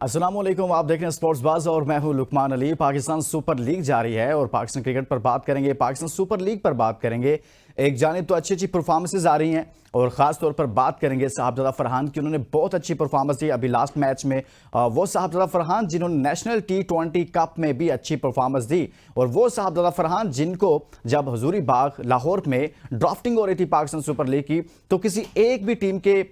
अस्सलामुअलैकुम, आप देख रहे हैं स्पोर्ट्स बाज़ और मैं हूं लुकमान अली। पाकिस्तान सुपर लीग जारी है और पाकिस्तान क्रिकेट पर बात करेंगे, पाकिस्तान सुपर लीग पर बात करेंगे। एक जानिब तो अच्छी अच्छी परफॉर्मेंसेज आ रही हैं और ख़ास तौर पर बात करेंगे साहबजादा फरहान की। उन्होंने बहुत अच्छी परफॉर्मेंस दी अभी लास्ट मैच में। वो साहबजादा फरहान जिन्होंने नेशनल T20 कप में भी अच्छी परफॉर्मेंस दी और वो साहबजादा फरहान जिनको जब हजूरी बाग लाहौर में ड्राफ्टिंग हो रही थी पाकिस्तान सुपर लीग की, तो किसी एक भी टीम के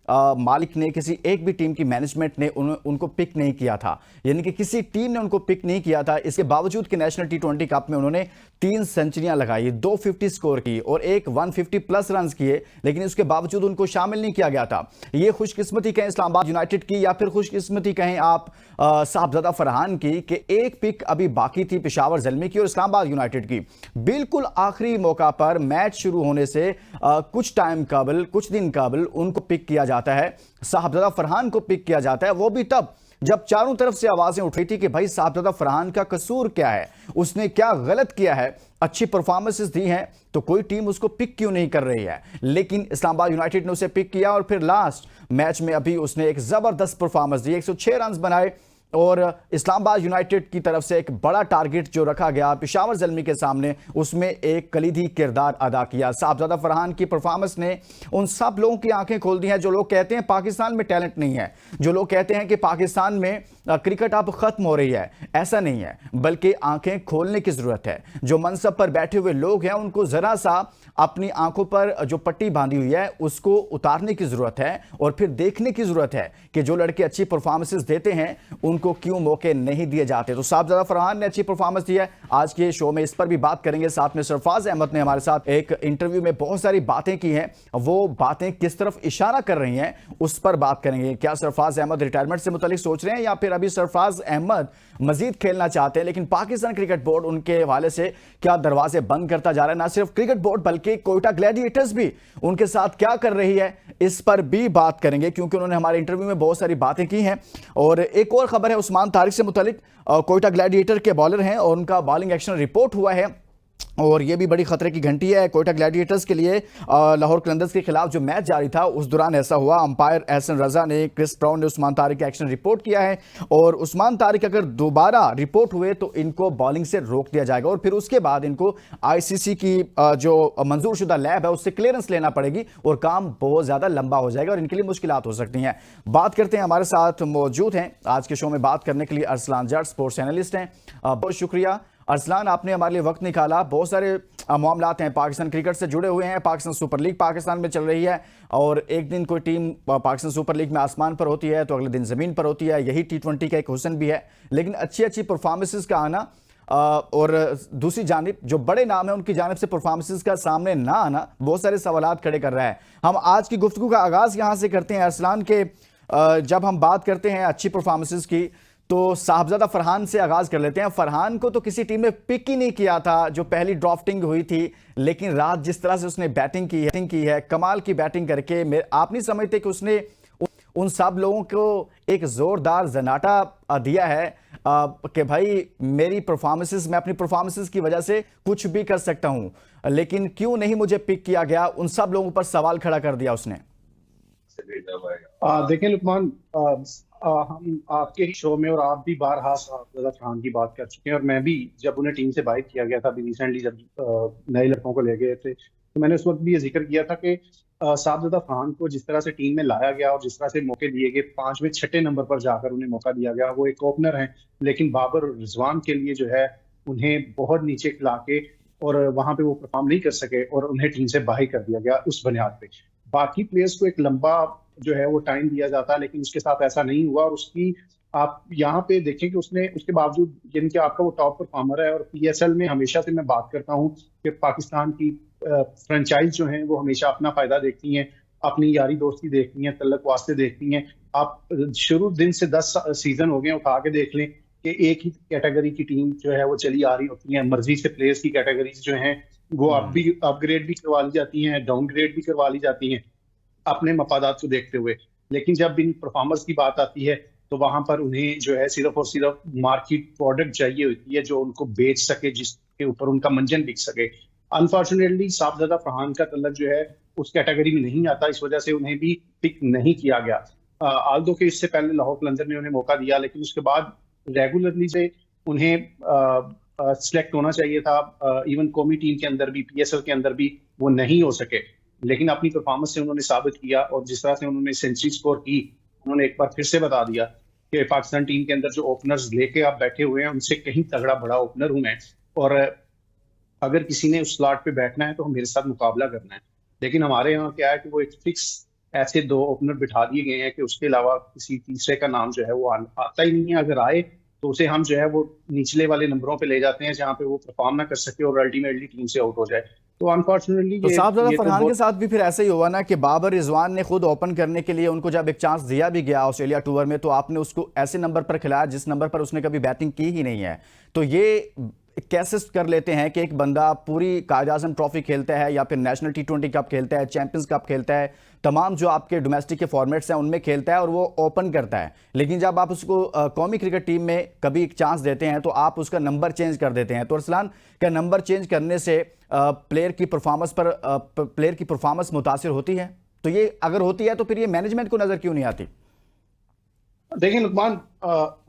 मालिक ने, किसी एक भी टीम की मैनेजमेंट ने उनको पिक नहीं किया था, यानी कि किसी टीम ने उनको पिक नहीं किया था। इसके बावजूद कि नेशनल T20 कप में उन्होंने 3 सेंचुरियां लगाई, 250 स्कोर की और एक 150 प्लस रन किए, लेकिन उसके बावजूद उनको शामिल नहीं किया गया था। ये खुशकिस्मती कहें इस्लामाबाद यूनाइटेड की या फिर खुशकिस्मती कहें आप साहबजादा फरहान की कि एक पिक अभी बाकी थी पेशावर ज़ल्मी की और इस्लामाबाद यूनाइटेड की। बिल्कुल आखिरी मौका पर मैच शुरू होने से कुछ टाइम कबल, कुछ दिन कबल उनको पिक किया जाता है, साहबजादा फरहान को पिक किया जाता है। वो भी तब जब चारों तरफ से आवाजें उठ रही थी कि भाई साहबजादा फरहान का कसूर क्या है, उसने क्या गलत किया है, अच्छी परफॉर्मेंसेस दी हैं तो कोई टीम उसको पिक क्यों नहीं कर रही है। लेकिन इस्लामाबाद यूनाइटेड ने उसे पिक किया और फिर लास्ट मैच में अभी उसने एक जबरदस्त परफॉर्मेंस दी, 106 रन बनाए और इस्लामाबाद यूनाइटेड की तरफ से एक बड़ा टारगेट जो रखा गया पेशावर ज़ल्मी के सामने, उसमें एक कलीदी किरदार अदा किया। साहबजादा फरहान की परफॉर्मेंस ने उन सब लोगों की आंखें खोल दी हैं जो लोग कहते हैं पाकिस्तान में टैलेंट नहीं है, जो लोग कहते हैं कि पाकिस्तान में क्रिकेट अब खत्म हो रही है। ऐसा नहीं है, बल्कि आंखें खोलने की जरूरत है। जो मनसब पर बैठे हुए लोग हैं उनको जरा सा अपनी आंखों पर जो पट्टी बांधी हुई है उसको उतारने की जरूरत है और फिर देखने की जरूरत है कि जो लड़के अच्छी परफॉर्मेंसेस देते हैं उनको क्यों मौके नहीं दिए जाते। तो साहबजादा फरहान ने अच्छी परफॉर्मेंस दी है। आज के शो में इस पर भी बात करेंगे। साथ में सरफराज अहमद ने हमारे साथ एक इंटरव्यू में बहुत सारी बातें की हैं, वो बातें किस तरफ इशारा कर रही हैं उस पर बात करेंगे। क्या सरफराज अहमद रिटायरमेंट से मुतालिक सोच रहे हैं या फिर अभी सरफराज अहमद मजीद खेलना चाहते हैं, लेकिन पाकिस्तान क्रिकेट बोर्ड उनके हवाले से क्या दरवाजे बंद करता जा रहा है। ना सिर्फ क्रिकेट बोर्ड बल्कि कोयटा ग्लैडिएटर्स भी उनके साथ क्या कर रही है, इस पर भी बात करेंगे क्योंकि उन्होंने हमारे इंटरव्यू में बहुत सारी बातें की हैं। और एक और खबर है उस्मान तारिक से मुतालिक। कोयटा ग्लैडिएटर के बॉलर हैं और उनका बॉलिंग एक्शन रिपोर्ट हुआ है और यह भी बड़ी खतरे की घंटी है कोयटा ग्लैडिएटर्स के लिए। लाहौर कलंदर्स के खिलाफ जो मैच जारी था उस दौरान ऐसा हुआ, अंपायर एहसन रजा ने, क्रिस ब्राउन ने उस्मान तारिक का एक्शन रिपोर्ट किया है और उस्मान तारिक अगर दोबारा रिपोर्ट हुए तो इनको बॉलिंग से रोक दिया जाएगा और फिर उसके बाद इनको ICC की जो मंजूर शुदा लैब है उससे क्लियरेंस लेना पड़ेगी और काम बहुत ज्यादा लंबा हो जाएगा और इनके लिए मुश्किलात हो सकती हैं। बात करते हैं, हमारे साथ मौजूद हैं आज के शो में बात करने के लिए अरसलान जट, स्पोर्ट्स एनालिस्ट हैं। बहुत शुक्रिया अरसलान, आपने हमारे लिए वक्त निकाला। बहुत सारे मामलात हैं पाकिस्तान क्रिकेट से जुड़े हुए हैं। पाकिस्तान सुपर लीग पाकिस्तान में चल रही है और एक दिन कोई टीम पाकिस्तान सुपर लीग में आसमान पर होती है तो अगले दिन ज़मीन पर होती है। यही T20 का एक हुस्न भी है, लेकिन अच्छी अच्छी परफॉर्मेंसेस का आना और दूसरी जानिब जो बड़े नाम है उनकी जानिब से परफॉर्मेंसेस का सामने ना आना बहुत सारे सवालात खड़े कर रहा है। हम आज की गुफ्तगू का आगाज़ यहाँ से करते हैं अरसलान के। जब हम बात करते हैं अच्छी परफॉर्मेंसेस की तो साहबजादा फरहान से आगाज कर लेते हैं। फरहान को तो किसी टीम ने पिक ही नहीं किया था जो पहली ड्राफ्टिंग हुई थी, लेकिन रात जिस तरह से उसने बैटिंग की है कमाल की बैटिंग करके, आप नहीं समझते कि उसने उन सब लोगों को एक जोरदार जनाटा दिया है कि भाई मेरी परफॉर्मेंसेस, मैं अपनी परफॉर्मेंसेस की वजह से कुछ भी कर सकता हूं, लेकिन क्यों नहीं मुझे पिक किया गया, उन सब लोगों पर सवाल खड़ा कर दिया उसने। देखें लुकमान, हम आपके ही शो में और आप भी बारहा साहबजादा फरहान की बात कर चुके हैं और मैं भी जब उन्हें टीम से बाहर किया गया था अभी रिसेंटली, जब नए लड़कों को ले गए थे तो मैंने उस वक्त भी ये जिक्र किया था कि साहबजादा फरहान को जिस तरह से टीम में लाया गया और जिस तरह से मौके दिए गए, 5वें 6ठे नंबर पर जाकर उन्हें मौका दिया गया। वो एक ओपनर हैं लेकिन बाबर और रिजवान के लिए जो है उन्हें बहुत नीचे खिला के और वहां पे वो परफॉर्म नहीं कर सके और उन्हें टीम से बाहर कर दिया गया उस बुनियाद पे। बाकी प्लेयर्स को एक लंबा जो है वो टाइम दिया जाता है, लेकिन उसके साथ ऐसा नहीं हुआ और उसकी आप यहाँ पे देखें कि उसने उसके बावजूद, यानी कि आपका वो टॉप परफॉर्मर है और PSL में हमेशा से मैं बात करता हूँ कि पाकिस्तान की फ्रेंचाइज जो हैं वो हमेशा अपना फायदा देखती हैं, अपनी यारी दोस्ती देखती हैं, तल्लक वास्ते देखती हैं। आप शुरू दिन से 10 सीजन हो गए, उठा के देख लें कि एक ही कैटेगरी की टीम जो है वो चली आ रही होती है। मर्जी से प्लेयर्स की कैटेगरीज जो हैं वो अपग्रेड भी करवा ली जाती हैं, डाउनग्रेड भी करवा ली जाती हैं अपने मफादात को देखते हुए। लेकिन जब इन परफॉर्मर्स की बात आती है तो वहां पर उन्हें जो है सिर्फ और सिर्फ मार्केट प्रोडक्ट चाहिए होती है जो उनको बेच सके, जिसके ऊपर उनका मंजन बिक सके। अनफॉर्चुनेटली साहबजादा फरहान का तल्लक जो है उस कैटेगरी में नहीं आता, इस वजह से उन्हें भी पिक नहीं किया गया। आल्दो के इससे पहले लाहौर कलंदर ने उन्हें मौका दिया, लेकिन उसके बाद रेगुलरली से उन्हें सिलेक्ट होना चाहिए था। इवन कौमी टीम के अंदर भी, पीएसएल के अंदर भी वो नहीं हो सके, लेकिन अपनी परफॉर्मेंस से उन्होंने साबित किया, और जिस तरह से उन्होंने सेंचुरी स्कोर की, उन्होंने एक बार फिर से बता दिया कि पाकिस्तान टीम के अंदर जो ओपनर्स लेके आप बैठे हुए हैं उनसे कहीं तगड़ा बड़ा ओपनर हूं मैं, और अगर किसी ने उस स्लॉट पे बैठना है तो मेरे साथ मुकाबला करना है। लेकिन हमारे यहाँ क्या है कि वो एक फिक्स ऐसे 2 ओपनर बिठा दिए गए हैं कि उसके अलावा किसी तीसरे का नाम जो है वो आता ही नहीं है। अगर आए तो उसे हम जो है वो निचले वाले नंबरों पे ले जाते हैं, जहाँ पे वो परफॉर्म ना कर सके और अल्टीमेटली टीम से आउट हो जाए। तो अनफॉर्चुनेटली तो साहबजादा ये तो फरहान के बहुत साथ भी फिर ऐसे ही हुआ ना कि बाबर रिजवान ने खुद ओपन करने के लिए उनको जब एक चांस दिया भी गया ऑस्ट्रेलिया टूर में, तो आपने उसको ऐसे नंबर पर खिलाया जिस नंबर पर उसने कभी बैटिंग की ही नहीं है। तो ये कैसे कर लेते हैं कि एक बंदा पूरी कायद-ए-आज़म ट्रॉफी खेलता है या फिर नेशनल टी20 कप खेलता है, चैंपियंस कप खेलता है, तमाम जो आपके डोमेस्टिक के फॉर्मेट्स हैं उनमें खेलता है और वो ओपन करता है, लेकिन जब आप उसको कौमी क्रिकेट टीम में कभी एक चांस देते हैं तो आप उसका नंबर चेंज कर देते हैं। तो अरसलान, क्या नंबर चेंज करने से प्लेयर की परफॉर्मेंस मुतासिर होती है? तो ये अगर होती है तो फिर ये मैनेजमेंट को नजर क्यों नहीं आती? देखिए लुकमान,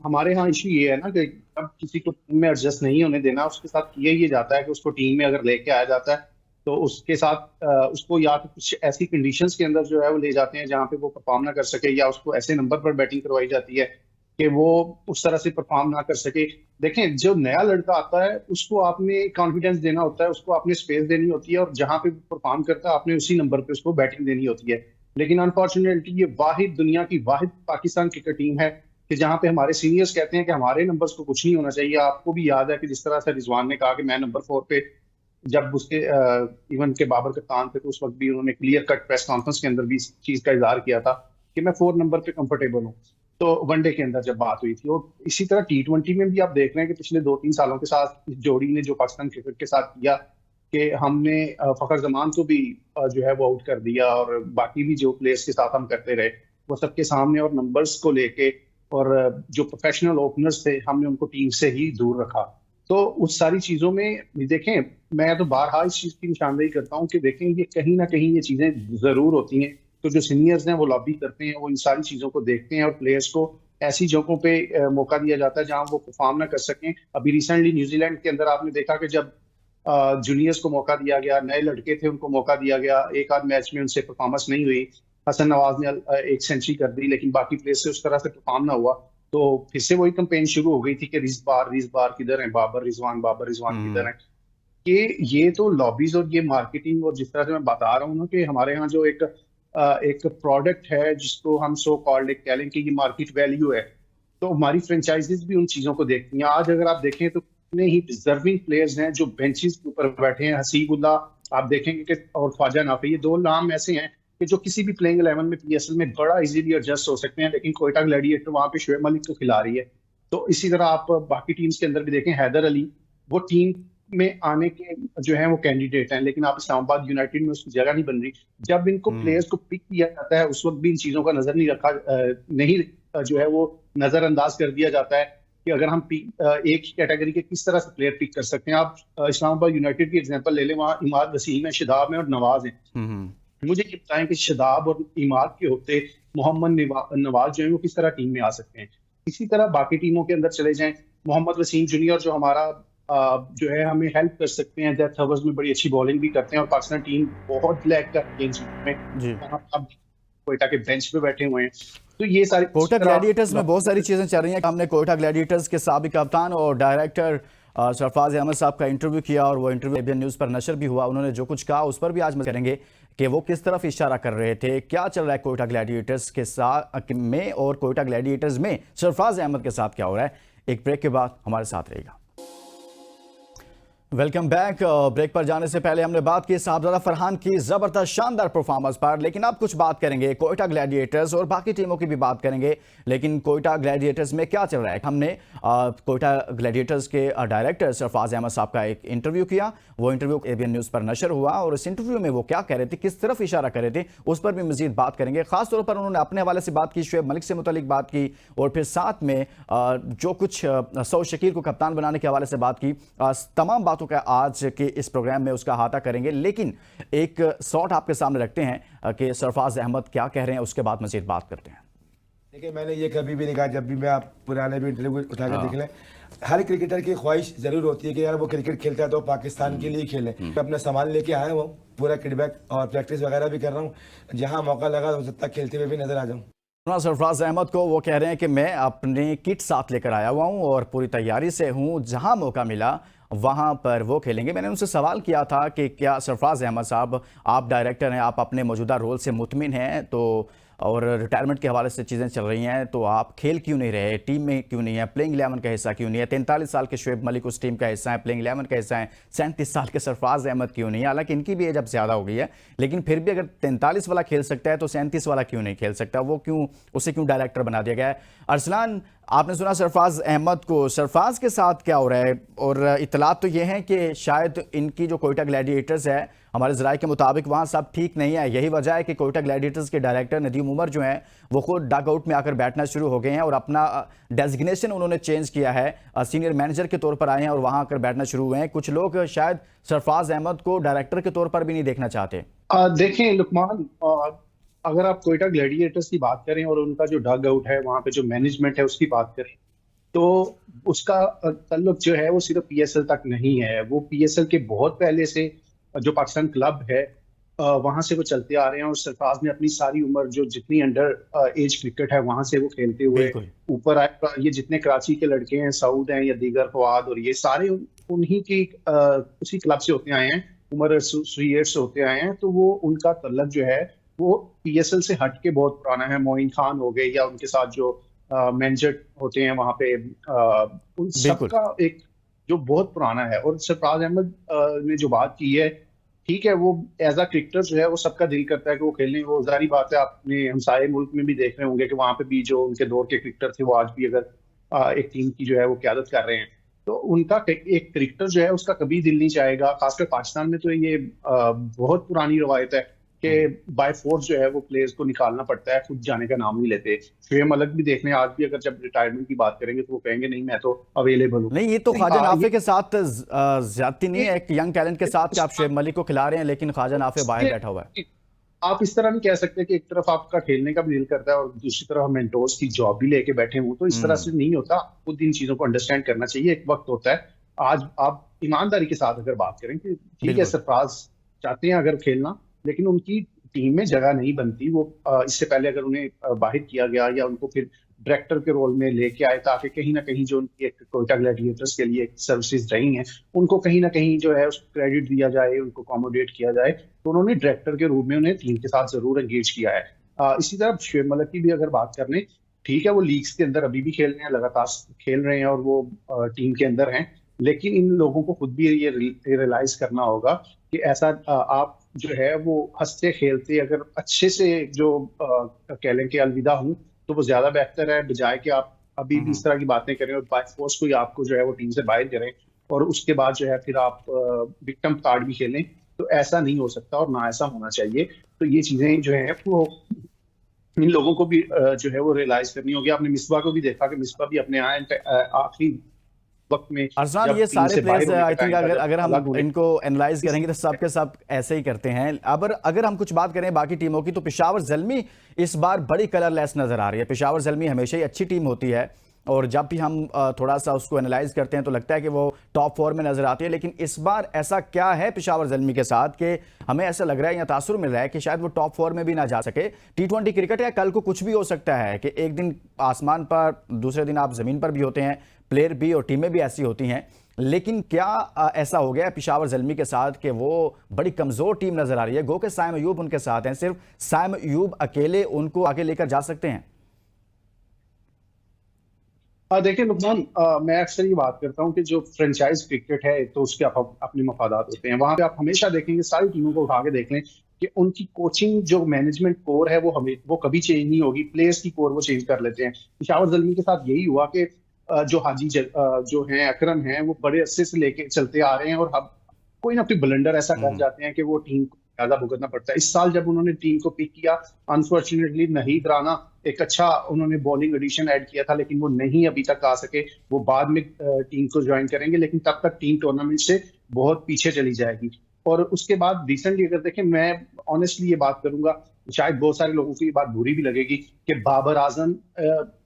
हमारे यहाँ इशू ये है ना कि जब किसी को टीम में एडजस्ट नहीं होने देना, उसके साथ किया ये जाता है कि उसको टीम में अगर लेके आया जाता है तो उसके साथ उसको या तो कुछ ऐसी कंडीशंस के अंदर जो है वो ले जाते हैं जहाँ पे वो परफॉर्म ना कर सके, या उसको ऐसे नंबर पर बैटिंग करवाई जाती है कि वो उस तरह से परफॉर्म ना कर सके। देखें, जो नया लड़का आता है उसको आपने कॉन्फिडेंस देना होता है, उसको आपने स्पेस देनी होती है, और जहाँ पे परफॉर्म करता है आपने उसी नंबर पे उसको बैटिंग देनी होती है। लेकिन अनफॉर्चुनेटली ये वाहिद दुनिया की वाहिद पाकिस्तान क्रिकेट टीम है कि जहाँ पे हमारे सीनियर्स कहते हैं कि हमारे नंबर्स को कुछ नहीं होना चाहिए। आपको भी याद है कि जिस तरह से रिजवान ने कहा कि मैं नंबर 4 पे, जब उसके इवन के बाबर कप्तान थे तो उस वक्त भी उन्होंने क्लियर कट प्रेस कॉन्फ्रेंस के अंदर भी इस चीज का इजहार किया था कि मैं 4 नंबर पे कंफर्टेबल हूँ। तो वनडे के अंदर जब बात हुई थी, और इसी तरह टी20 में भी आप देख रहे हैं कि पिछले 2-3 सालों के साथ इस जोड़ी ने जो पाकिस्तान क्रिकेट के साथ किया कि हमने फखर जमान को भी जो है वो आउट कर दिया, और बाकी भी जो प्लेयर्स के साथ हम करते रहे वो सबके सामने, और नंबर्स को लेके, और जो प्रोफेशनल ओपनर्स थे हमने उनको टीम से ही दूर रखा। तो उस सारी चीजों में देखें, मैं तो बारहा इस चीज की निशानदेही करता हूँ कि देखें ये कहीं ना कहीं ये चीजें जरूर होती हैं। तो जो सीनियर्स हैं वो लॉबी करते हैं, वो इन सारी चीजों को देखते हैं, और प्लेयर्स को ऐसी जगहों पे मौका दिया जाता है जहां वो परफॉर्म ना कर सकें। अभी रिसेंटली न्यूजीलैंड के अंदर आपने देखा कि जब जूनियर्स को मौका दिया गया, नए लड़के थे उनको मौका दिया गया, एक आध मैच में उनसे परफॉर्मेंस नहीं हुई, हसन नवाज ने एक सेंचुरी कर दी, लेकिन बाकी प्लेयर से उस तरह से परफॉर्म ना हुआ, तो फिर से वही कैंपेन शुरू हो गई थी कि रिज बार किधर है, बाबर रिजवान किधर है। ये तो लॉबीज और ये मार्केटिंग, और जिस तरह से मैं बता रहा हूँ ना कि हमारे यहाँ जो एक प्रोडक्ट है जिसको हम सो कॉल्ड एक कह लें कि ये मार्केट वैल्यू है, तो हमारी फ्रेंचाइजीज भी उन चीजों को देखती हैं। आज अगर आप देखें तो कितने ही डिजर्विंग प्लेयर्स हैं जो बेंचेस के ऊपर बैठे हैं। हसीबुल्लाह आप देखेंगे कि, और ख्वाजा नाफी, ये 2 नाम ऐसे हैं कि जो किसी भी प्लेइंग 11 में पीएसएल में बड़ा इजीली एडजस्ट हो सकते हैं, लेकिन कोयटा ग्लैडिएटर वहां पे शुएब मलिक को खिला रही है। तो इसी तरह आप बाकी टीम्स के अंदर भी देखें, हैदर अली वो टीम में आने के जो है वो कैंडिडेट हैं, लेकिन आप इस्लामाबाद यूनाइटेड में उसकी जगह नहीं बन रही। जब इनको प्लेयर्स को पिक किया जाता है उस वक्त भी इन चीजों का नजर नहीं रखा, नहीं जो है वो नजरअंदाज कर दिया जाता है कि अगर हम एक ही कैटेगरी के किस तरह से प्लेयर पिक कर सकते हैं। आप इस्लामाबाद यूनाइटेड की एग्जांपल ले लें, वहाँ इमाद वसीम है, शादाब है और नवाज है। मुझे ये बताएं कि शादाब और इमाद के होते मोहम्मद नवाज जो है वो किस तरह टीम में आ सकते हैं। इसी तरह बाकी टीमों के अंदर चले जाएं, मोहम्मद वसीम जूनियर जो हमारा जो है हमें हेल्प कर सकते हैं, डेथ ओवर्स में बड़ी अच्छी बॉलिंग भी करते हैं, और पाकिस्तान टीम बहुत लैग कर गेम्स में अब कोयटा के बेंच पे बैठे हुए हैं। तो ये सारी कोयटा ग्लैडिएटर्स में बहुत सारी चीजें चल रही हैं। हमने कोयटा ग्लैडिएटर्स के साबिक कप्तान और डायरेक्टर सरफराज अहमद साहब का इंटरव्यू किया, और वो इंटरव्यू एबीएन न्यूज़ पर नशर भी हुआ। उन्होंने जो कुछ कहा उस पर भी आज हम करेंगे कि वो किस तरफ इशारा कर रहे थे, क्या चल रहा है कोयटा ग्लैडिएटर्स के साथ में, और कोयटा ग्लैडिएटर्स में सरफराज अहमद के साथ क्या हो रहा है। एक ब्रेक के बाद हमारे साथ रहेगा। Welcome back. ब्रेक पर जाने से पहले हमने बात की साहबजादा फरहान की जबरदस्त शानदार परफॉर्मेंस पर, लेकिन अब कुछ बात करेंगे कोयटा ग्लैडिएटर्स और बाकी टीमों की भी बात करेंगे। लेकिन कोयटा ग्लैडिएटर्स में क्या चल रहा है, हमने कोयटा ग्लैडिएटर्स के डायरेक्टर सरफराज अहमद साहब का एक इंटरव्यू किया। वो इंटरव्यू एबीएन न्यूज़ पर नशर हुआ, और इस इंटरव्यू में वो क्या कह रहे थे, किस तरफ इशारा कर रहे थे, उस पर भी मजीद बात करेंगे। खासतौर पर उन्होंने अपने हवाले से बात की, शुएब मलिक से मुतालिक बात की, और फिर साथ में जो कुछ सऊद शकील को कप्तान बनाने के हवाले से बात की। तमाम बातों का आज के इस प्रोग्राम में उसका अहाता करेंगे, लेकिन एक शॉट आपके सामने रखते हैं कि सरफराज अहमद क्या कह रहे हैं, उसके बाद मजीद बात करते हैं। देखिए, मैंने ये कभी भी नहीं कहा, जब भी मैं आप पुराने भी इंटरव्यू उठा के देख लें, हर क्रिकेटर की ख्वाहिश जरूर होती है कि यार वो क्रिकेट खेलता है तो पाकिस्तान के लिए खेले। मैं अपना सामान लेके आया हूँ, पूरा किटबैग और प्रैक्टिस वगैरह भी कर रहा हूँ। जहाँ मौका लगा हो सकता है खेलते हुए भी नजर आ जाऊँ। सरफराज अहमद को वो कह रहे हैं कि मैं अपनी किट साथ लेकर आया हुआ हूं और पूरी तैयारी से हूं, जहां मौका मिला वहां पर वो खेलेंगे। मैंने उनसे सवाल किया था कि क्या सरफराज अहमद साहब, आप डायरेक्टर हैं, आप अपने मौजूदा रोल से मुतमिन हैं, तो और रिटायरमेंट के हवाले से चीज़ें चल रही हैं, तो आप खेल क्यों नहीं रहे, टीम में क्यों नहीं है, प्लेइंग 11 का हिस्सा क्यों नहीं है? 43 साल के शुएब मलिक उस टीम का हिस्सा है, प्लेइंग 11 का हिस्सा है। 37 साल के सरफराज अहमद क्यों नहीं? हालांकि इनकी भी एज अब ज़्यादा हो गई है, लेकिन फिर भी अगर 43 वाला खेल सकता है तो 37 वाला क्यों नहीं खेल सकता? वो क्यों, उसे क्यों डायरेक्टर बना दिया गया है? अरसलान, आपने सुना सरफराज अहमद को, सरफराज के साथ क्या हो रहा है? और इतलात तो ये हैं कि शायद इनकी जो कोयटा ग्लैडिएटर्स है, हमारे ज़राए के मुताबिक वहाँ सब ठीक नहीं है। यही वजह है कि कोयटा ग्लैडिएटर्स के डायरेक्टर नदीम उमर जो हैं वो खुद डग आउट में आकर बैठना शुरू हो गए हैं और अपना डेजिग्नेशन उन्होंने चेंज किया है, सीनियर मैनेजर के तौर पर आए हैं और वहाँ आकर बैठना शुरू हुए हैं। कुछ लोग शायद सरफराज अहमद को डायरेक्टर के तौर पर भी नहीं देखना चाहते। देखें लुकमान, अगर आप कोयटा ग्लैडिएटर्स की बात करें और उनका जो डग आउट है, वहां पे जो मैनेजमेंट है उसकी बात करें, तो उसका ताल्लुक जो है वो सिर्फ पीएसएल तक नहीं है। वो पीएसएल के बहुत पहले से जो पाकिस्तान क्लब है वहां से वो चलते आ रहे हैं। और सरफराज ने अपनी सारी उम्र, जो जितनी अंडर एज क्रिकेट है वहां से वो खेलते हुए बिल्कुल ऊपर आए। ये जितने कराची के लड़के हैं, सऊद हैं या दीगर फवाद, और ये सारे उन्हीं की उसी क्लब से होते आए हैं, उमर सुहेर से होते आए हैं। तो वो उनका तल्लक जो है वो पीएसएल से हट के बहुत पुराना है। मोइन खान हो गए या उनके साथ जो मैनेजर होते हैं वहां पे, उन बिल्कुल। सबका एक जो बहुत पुराना है। और सरफराज अहमद ने जो बात की है, ठीक है, वो एज अ क्रिकेटर जो है वो सबका दिल करता है कि वो खेलने। वो जारी बात है, आपने हमसाये मुल्क में भी देख रहे होंगे कि वहां पे भी जो उनके दौर के क्रिकेटर थे वो आज भी अगर एक टीम की जो है वो क्यादत कर रहे हैं, तो उनका एक क्रिकेटर जो है उसका कभी दिल नहीं चाहेगा। खासकर पाकिस्तान में तो ये बहुत पुरानी रवायत है कि बाय फोर्स जो है वो प्लेयर्स को निकालना पड़ता है, खुद जाने का नाम नहीं लेते। शुएब मलिक भी देख लें, आज भी अगर जब रिटायरमेंट की बात करेंगे तो वो कहेंगे नहीं, मैं तो अवेलेबल हूँ। नहीं, ये तो ख्वाजा नाफे ये के साथ ज्यादती नहीं है, एक यंग टैलेंट के साथ कि आप शुएब मलिक को खिला रहे हैं लेकिन ख्वाजा नाफे बाहर बैठा हुआ है। आप इस तरह नहीं कह सकते कि एक तरफ आपका खेलने का भी दिल करता है और दूसरी तरफ मेंटोर्स की जॉब भी लेके बैठे हूं। तो इस तरह से नहीं होता। खुद इन चीजों को अंडरस्टैंड करना चाहिए। एक वक्त होता है। आज आप ईमानदारी के साथ अगर बात करें कि ठीक है, बिल्कुल सरफराज चाहते हैं अगर खेलना, लेकिन उनकी टीम में जगह नहीं बनती। वो इससे पहले अगर उन्हें बाहर किया गया या उनको फिर डायरेक्टर के रोल में लेके आए, ताकि कहीं ना कहीं जो उनकी एक कोयटा ग्लैडिएटर्स के लिए एक सर्विसेज रही हैं उनको कहीं ना कहीं जो है उसको क्रेडिट दिया जाए, उनको अकोमोडेट किया जाए, तो उन्होंने डायरेक्टर के रूप में उन्हें टीम के साथ जरूर एंगेज किया है। इसी तरह शुएब मलिक की भी अगर बात कर लें, ठीक है, वो लीग्स के अंदर अभी भी खेल रहे हैं, लगातार खेल रहे हैं और वो टीम के अंदर हैं। लेकिन इन लोगों को खुद भी ये रियलाइज करना होगा कि ऐसा आप जो है वो हंसते खेलते अगर अच्छे से जो कह लें कि अलविदा हूं, तो वो ज्यादा बेहतर है, बजाय कि आप अभी भी इस तरह की बातें करें और बाय फोर्स को ही आपको जो है वो टीम से बाहर करें और उसके बाद जो है फिर आप विक्टिम कार्ड भी खेलें। तो ऐसा नहीं हो सकता और ना ऐसा होना चाहिए। तो ये चीजें जो है वो इन लोगों को भी जो है वो रियलाइज करनी होगी। आपने मिसबा को भी देखा कि मिसबा भी अपने आखिरी वक्त में अरसलान, जब ये टीम सारे से बाहर प्लेयर्स होने का आई थिंक टाइम था, अगर जब अगर हम अलग होने इनको एनालाइज करेंगे तो सब के सब ऐसे ही करते हैं। अब अगर हम कुछ बात करें बाकी टीमों की, तो पेशावर ज़ल्मी इस बार बड़ी कलरलेस नजर आ रही है। पेशावर ज़ल्मी हमेशा ही अच्छी टीम होती है और जब भी हम थोड़ा सा उसको एनालाइज करते हैं तो लगता है कि वो टॉप 4 में नजर आती है, लेकिन इस बार ऐसा क्या है पेशावर ज़ल्मी के साथ कि हमें ऐसा लग रहा है या तासुर मिल रहा है कि शायद वो टॉप 4 में भी ना जा सके। T20 क्रिकेट है, कल को कुछ भी हो सकता है कि एक दिन आसमान पर, दूसरे दिन आप जमीन पर भी होते हैं, प्लेयर भी और टीमें भी ऐसी होती हैं। लेकिन क्या ऐसा हो गया पेशावर ज़ल्मी के साथ कि वो बड़ी कमजोर टीम नजर आ रही है? गो के साइम अयूब उनके साथ हैं, सिर्फ साइम अयूब अकेले उनको आगे लेकर जा सकते हैं? देखिए लुकमान, मैं अक्सर ये बात करता हूँ कि जो फ्रेंचाइज क्रिकेट है तो उसके अपने मफादात होते हैं। वहां पे आप हमेशा देखेंगे, सारी टीमों को उठा के देख लें कि उनकी कोचिंग जो मैनेजमेंट कोर है वो कभी चेंज नहीं होगी। प्लेयर्स की कोर वो चेंज कर लेते हैं। पेशावर ज़ल्मी के साथ यही हुआ कि जो जो हैं, अकरम हैं, वो बड़े अरसे से लेके चलते आ रहे हैं और अब कोई ना कोई ब्लंडर ऐसा कर जाते हैं कि वो टीम को ज्यादा भुगतना पड़ता है। इस साल जब उन्होंने टीम को पिक किया, अनफॉर्चुनेटली नहीद राना एक अच्छा उन्होंने बॉलिंग एडिशन ऐड किया था, लेकिन वो नहीं अभी तक आ सके। वो बाद में टीम को ज्वाइन करेंगे, लेकिन तब तक टीम टूर्नामेंट से बहुत पीछे चली जाएगी। और उसके बाद रिसेंटली अगर देखें, मैं ऑनेस्टली ये बात करूंगा, शायद बहुत सारे लोगों को ये बात बुरी भी लगेगी कि बाबर आजम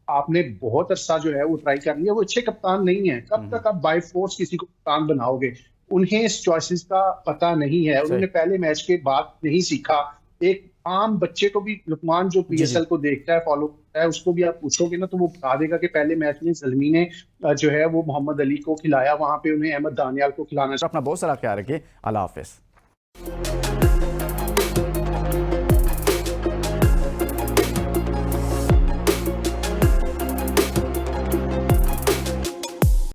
आपने बहुत अरसा जो है वो ट्राई कर लिया, वो अच्छे कप्तान नहीं है। कब तक आप बाय फोर्स किसी को कप्तान बनाओगे? उन्हें इस चॉइसेस का पता नहीं है, उन्होंने पहले मैच के बाद नहीं सीखा। एक आम बच्चे को भी, लुकमान जो पीएसएल को देखता है, फॉलो करता है, उसको भी आप पूछोगे ना तो वो बता देगा कि पहले मैच में ज़ल्मी ने जो है वो मोहम्मद अली को खिलाया, वहां पे उन्हें अहमद दानियाल को खिलाना। अपना बहुत सारा ख्याल रखिए। अल्लाह हाफिज।